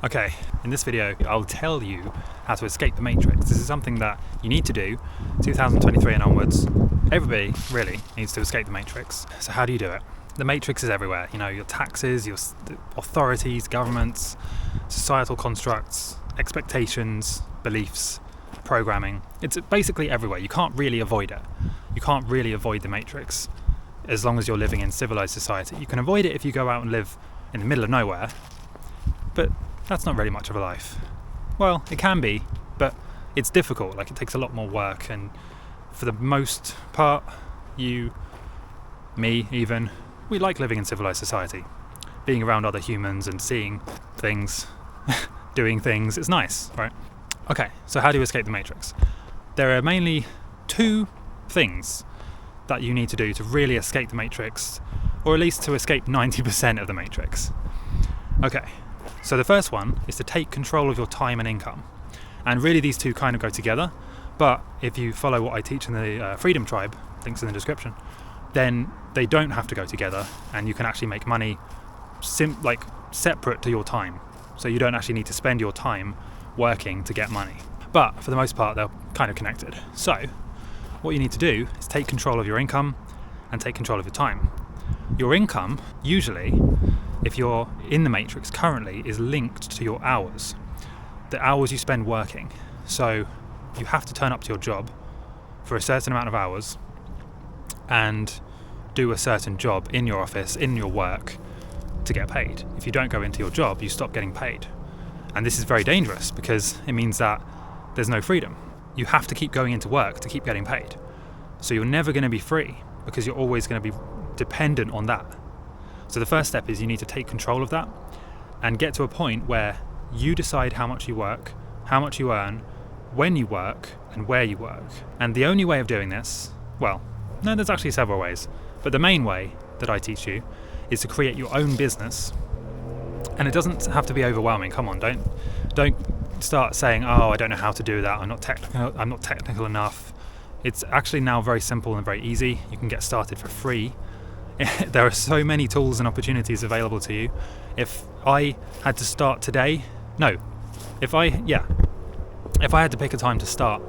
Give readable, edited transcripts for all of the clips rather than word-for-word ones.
Okay, in this video I'll tell you how to escape the matrix. This is something that you need to do 2023 and onwards. Everybody really needs to escape the matrix. So how do you do it? The matrix is everywhere. You know, your taxes, your authorities, governments, societal constructs, expectations, beliefs, programming. It's basically everywhere. You can't really avoid it. You can't really avoid the matrix as long as you're living in civilized society. You can avoid it if you go out and live in the middle of nowhere, but that's not really much of a life. Well, it can be, but it's difficult. Like, it takes a lot more work, and for the most part, you, me even, we like living in civilized society. Being around other humans and seeing things, doing things, it's nice, right? Okay, so how do you escape the matrix? There are mainly two things that you need to do to really escape the matrix, or at least to escape 90% of the matrix. Okay, so the first one is to take control of your time and income. And really these two kind of go together, but if you follow what I teach in the Freedom Tribe, links in the description, then they don't have to go together, and you can actually make money separate to your time. So you don't actually need to spend your time working to get money. But for the most part, they're kind of connected. So what you need to do is take control of your income and take control of your time. Your income, usually, if you're in the matrix currently, is linked to your hours, the hours you spend working. So you have to turn up to your job for a certain amount of hours and do a certain job in your office, in your work, to get paid. If you don't go into your job, you stop getting paid. And this is very dangerous because it means that there's no freedom. You have to keep going into work to keep getting paid. So you're never going to be free because you're always going to be dependent on that. So the first step is you need to take control of that and get to a point where you decide how much you work, how much you earn, when you work, and where you work. And the only way of doing this, well, no, there's actually several ways, but the main way that I teach you is to create your own business. And it doesn't have to be overwhelming. Come on, don't start saying, oh, I don't know how to do that, I'm not technical enough. It's actually now very simple and very easy. You can get started for free. There are so many tools and opportunities available to you. If I had to start today, if I had to pick a time to start,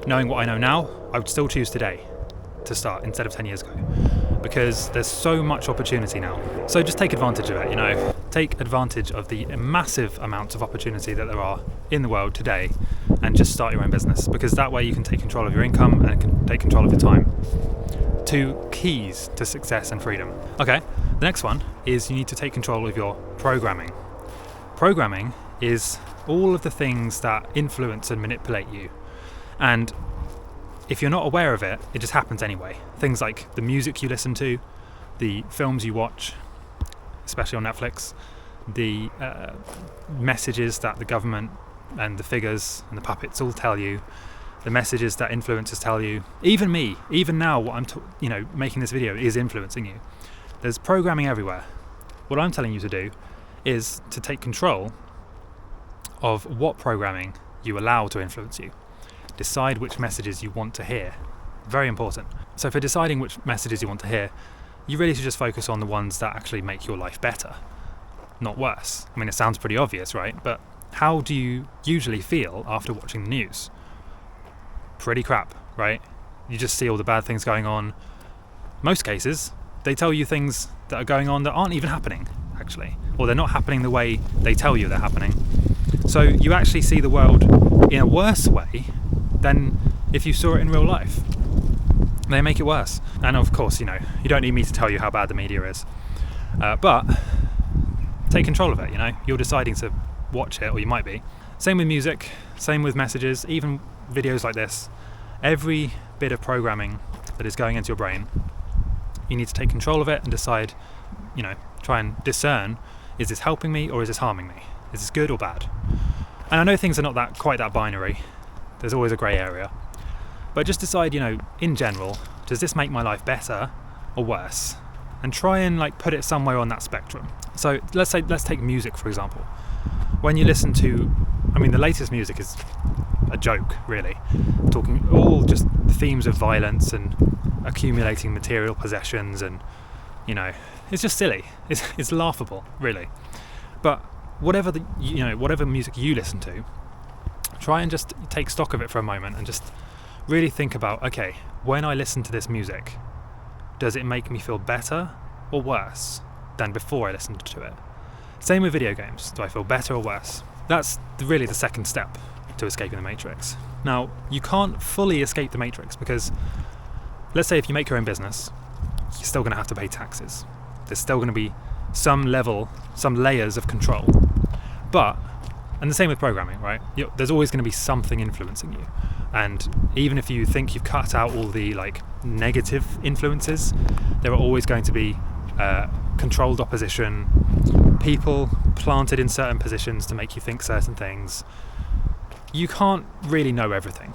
knowing what I know now, I would still choose today to start instead of 10 years ago, because there's so much opportunity now. So just take advantage of it, you know. Take advantage of the massive amounts of opportunity that there are in the world today and just start your own business, because that way you can take control of your income and can take control of your time. Two keys to success and freedom. Okay, the next one is you need to take control of your programming. Programming is all of the things that influence and manipulate you. And if you're not aware of it, it just happens anyway. Things like the music you listen to, the films you watch, especially on Netflix, the messages that the government and the figures and the puppets all tell you, the messages that influencers tell you. Even me, even now, what I'm making this video is influencing you. There's programming everywhere. What I'm telling you to do is to take control of what programming you allow to influence you. Decide which messages you want to hear. Very important. So for deciding which messages you want to hear, you really should just focus on the ones that actually make your life better, not worse. I mean, it sounds pretty obvious, right? But how do you usually feel after watching the news? Pretty crap, right? You just see all the bad things going on. Most cases, they tell you things that are going on that aren't even happening, actually. Or they're not happening the way they tell you they're happening. So you actually see the world in a worse way than if you saw it in real life. They make it worse. And of course, you don't need me to tell you how bad the media is. But take control of it, You're deciding to watch it, or you might be. Same with music, same with messages, even videos like this. Every bit of programming that is going into your brain, you need to take control of it and decide, try and discern, is this helping me or is this harming me? Is this good or bad? And I know things are not quite that binary. There's always a grey area. But just decide, in general, does this make my life better or worse? And try and put it somewhere on that spectrum. So let's take music, for example. When you listen to, the latest music is a joke, really. Talking all just themes of violence and accumulating material possessions, and it's just silly. It's laughable, really. But whatever music you listen to, try and just take stock of it for a moment and just really think about, okay, when I listen to this music, does it make me feel better or worse than before I listened to it? Same with video games. Do I feel better or worse? That's really the second step to escaping the matrix. Now, you can't fully escape the matrix because, let's say if you make your own business, you're still going to have to pay taxes. There's still going to be some layers of control. And the same with programming, right? There's always going to be something influencing you. And even if you think you've cut out all the negative influences, there are always going to be controlled opposition, people planted in certain positions to make you think certain things. You can't really know everything.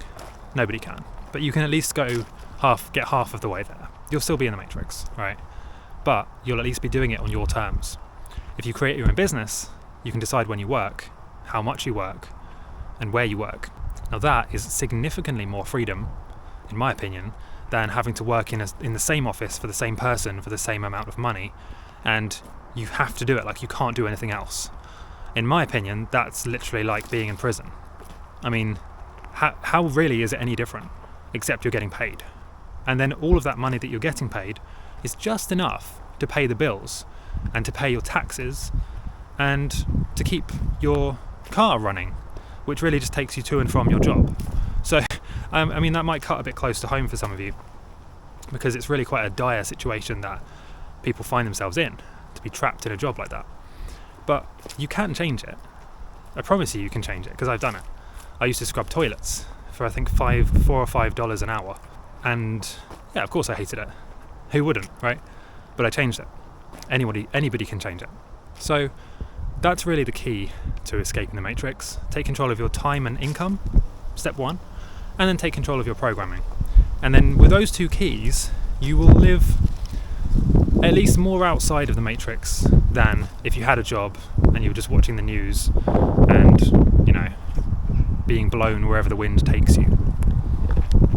Nobody can. But you can at least get half of the way there. You'll still be in the matrix, right? But you'll at least be doing it on your terms. If you create your own business, you can decide when you work, how much you work, and where you work. Now that is significantly more freedom, in my opinion, than having to work in the same office for the same person for the same amount of money, and you have to do it, you can't do anything else. In my opinion, that's literally like being in prison. I mean, how really is it any different, except you're getting paid? And then all of that money that you're getting paid is just enough to pay the bills and to pay your taxes and to keep your car running, which really just takes you to and from your job. So, that might cut a bit close to home for some of you, because it's really quite a dire situation that people find themselves in, to be trapped in a job like that. But you can change it. I promise you can change it, because I've done it. I used to scrub toilets for I think $4 or $5 an hour. And yeah, of course I hated it. Who wouldn't, right? But I changed it. Anybody can change it. So that's really the key to escaping the matrix. Take control of your time and income, step one, and then take control of your programming. And then with those two keys, you will live at least more outside of the matrix than if you had a job and you were just watching the news and, being blown wherever the wind takes you.